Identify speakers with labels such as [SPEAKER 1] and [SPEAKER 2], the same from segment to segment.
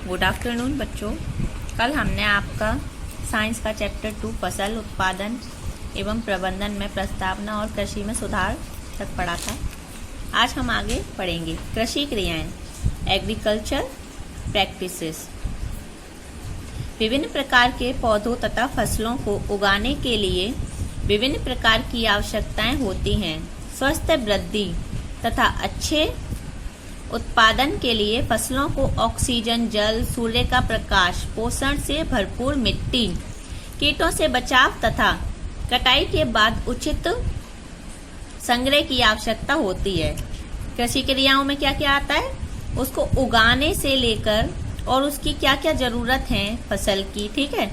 [SPEAKER 1] Good afternoon बच्चों। कल हमने आपका साइंस का चैप्टर 2 फसल उत्पादन एवं प्रबंधन में प्रस्तावना और कृषि में सुधार तक पढ़ा था। आज हम आगे पढ़ेंगे कृषि क्रियाएं, एग्रीकल्चर प्रैक्टिसेस। विभिन्न प्रकार के पौधों तथा फसलों को उगाने के लिए विभिन्न प्रकार की आवश्यकताएं होती हैं। स्वस्थ वृद्धि तथा अच्छे उत्पादन के लिए फसलों को ऑक्सीजन, जल, सूर्य का प्रकाश, पोषण से भरपूर मिट्टी, कीटों से बचाव तथा कटाई के बाद उचित संग्रह की आवश्यकता होती है। कृषि क्रियाओं में क्या क्या आता है, उसको उगाने से लेकर और उसकी क्या क्या जरूरत है फसल की, ठीक है,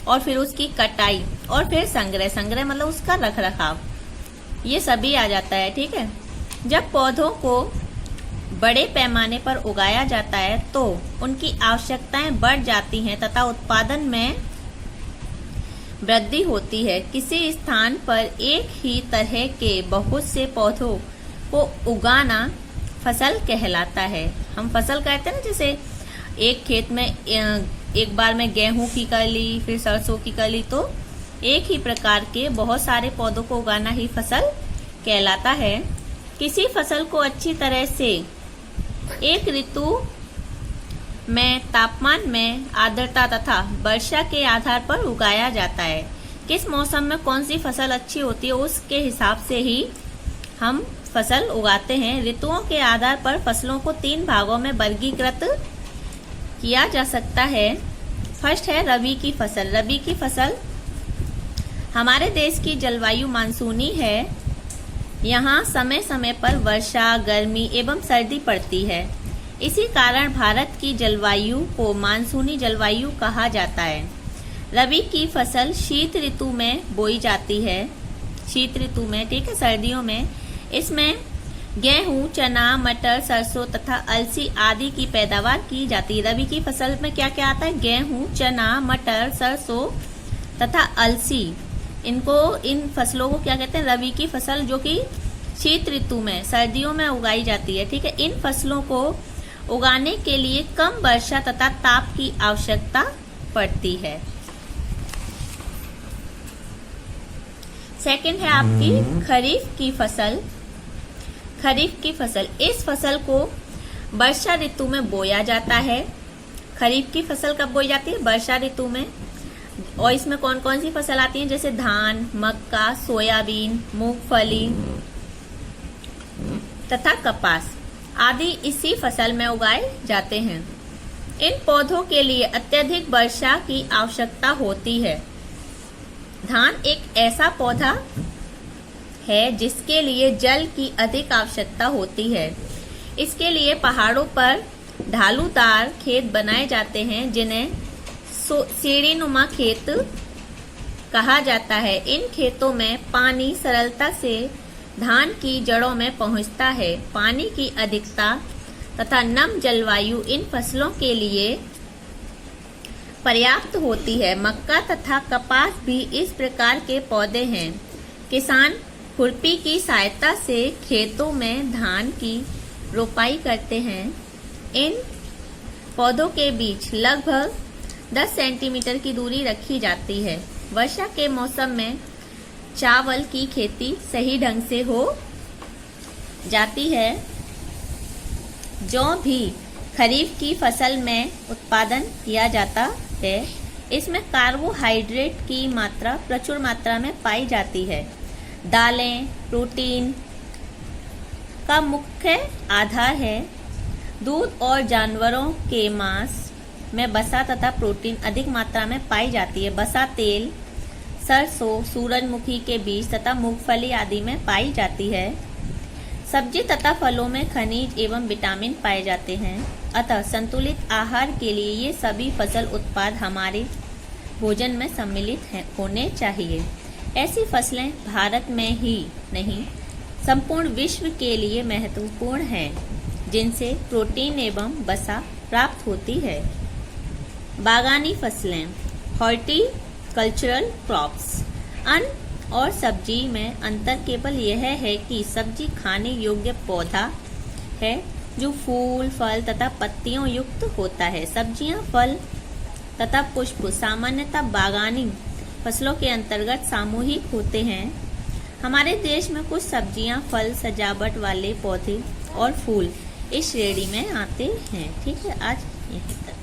[SPEAKER 1] और फिर उसकी कटाई और फिर संग्रह मतलब उसका रख रखाव, ये सभी आ जाता है, ठीक है। जब पौधों को बड़े पैमाने पर उगाया जाता है तो उनकी आवश्यकताएं बढ़ जाती हैं तथा उत्पादन में वृद्धि होती है। किसी स्थान पर एक ही तरह के बहुत से पौधों को उगाना फसल कहलाता है। हम फसल कहते हैं ना, जैसे एक खेत में एक बार में गेहूं की कर ली, फिर सरसों की कर ली, तो एक ही प्रकार के बहुत सारे पौधों को उगाना ही फसल कहलाता है। किसी फसल को अच्छी तरह से एक ऋतु में तापमान में आर्द्रता तथा वर्षा के आधार पर उगाया जाता है। किस मौसम में कौन सी फसल अच्छी होती है उसके हिसाब से ही हम फसल उगाते हैं। ऋतुओं के आधार पर फसलों को 3 भागों में वर्गीकृत किया जा सकता है। फर्स्ट है रबी की फसल। रबी की फसल हमारे देश की जलवायु मानसूनी है। यहाँ समय समय पर वर्षा, गर्मी एवं सर्दी पड़ती है। इसी कारण भारत की जलवायु को मानसूनी जलवायु कहा जाता है। रबी की फसल शीत ऋतु में बोई जाती है। शीत ऋतु में, ठीक है, सर्दियों में इसमें गेहूं, चना, मटर, सरसों तथा अलसी आदि की पैदावार की जाती है। रबी की फसल में क्या क्या आता है, गेहूं, चना, मटर, सरसों तथा अलसी, इन फसलों को क्या कहते हैं, रबी की फसल, जो कि शीत ऋतु में सर्दियों में उगाई जाती है, ठीक है। इन फसलों को उगाने के लिए कम वर्षा तथा ताप की आवश्यकता पड़ती है। सेकंड है आपकी खरीफ की फसल। खरीफ की फसल, इस फसल को वर्षा ऋतु में बोया जाता है। खरीफ की फसल कब बोई जाती है, वर्षा ऋतु में। और इसमें कौन कौन सी फसल आती है, जैसे धान, मक्का, सोयाबीन, मूंगफली तथा कपास आदि इसी फसल में उगाए जाते हैं। इन पौधों के लिए अत्यधिक वर्षा की आवश्यकता होती है। धान एक ऐसा पौधा है जिसके लिए जल की अधिक आवश्यकता होती है। इसके लिए पहाड़ों पर ढालूदार खेत बनाए जाते हैं, जिन्हें सीढ़ीनुमा खेत कहा जाता है। इन खेतों में पानी सरलता से धान की जड़ों में पहुंचता है। पानी की अधिकता तथा नम जलवायु इन फसलों के लिए पर्याप्त होती है। मक्का तथा कपास भी इस प्रकार के पौधे हैं। किसान खुरपी की सहायता से खेतों में धान की रोपाई करते हैं। इन पौधों के बीच लगभग 10 सेंटीमीटर की दूरी रखी जाती है। वर्षा के मौसम में चावल की खेती सही ढंग से हो जाती है। जौ भी खरीफ की फसल में उत्पादन किया जाता है। इसमें कार्बोहाइड्रेट की मात्रा प्रचुर मात्रा में पाई जाती है। दालें प्रोटीन का मुख्य आधार है। दूध और जानवरों के मांस में वसा तथा प्रोटीन अधिक मात्रा में पाई जाती है। वसा तेल सरसों, सूरजमुखी के बीज तथा मूंगफली आदि में पाई जाती है। सब्जी तथा फलों में खनिज एवं विटामिन पाए जाते हैं। अतः संतुलित आहार के लिए ये सभी फसल उत्पाद हमारे भोजन में सम्मिलित होने चाहिए। ऐसी फसलें भारत में ही नहीं संपूर्ण विश्व के लिए महत्वपूर्ण हैं, जिनसे प्रोटीन एवं वसा प्राप्त होती है। बागानी फसलें, हॉर्टिकल्चरल क्रॉप्स। अन्न और सब्जी में अंतर केवल यह है कि सब्जी खाने योग्य पौधा है जो फूल, फल तथा पत्तियों युक्त होता है। सब्जियां, फल तथा पुष्प सामान्यतः बागानी फसलों के अंतर्गत सामूहिक होते हैं। हमारे देश में कुछ सब्जियां, फल, सजावट वाले पौधे और फूल इस श्रेणी में आते हैं। ठीक है, आज यहीं तक।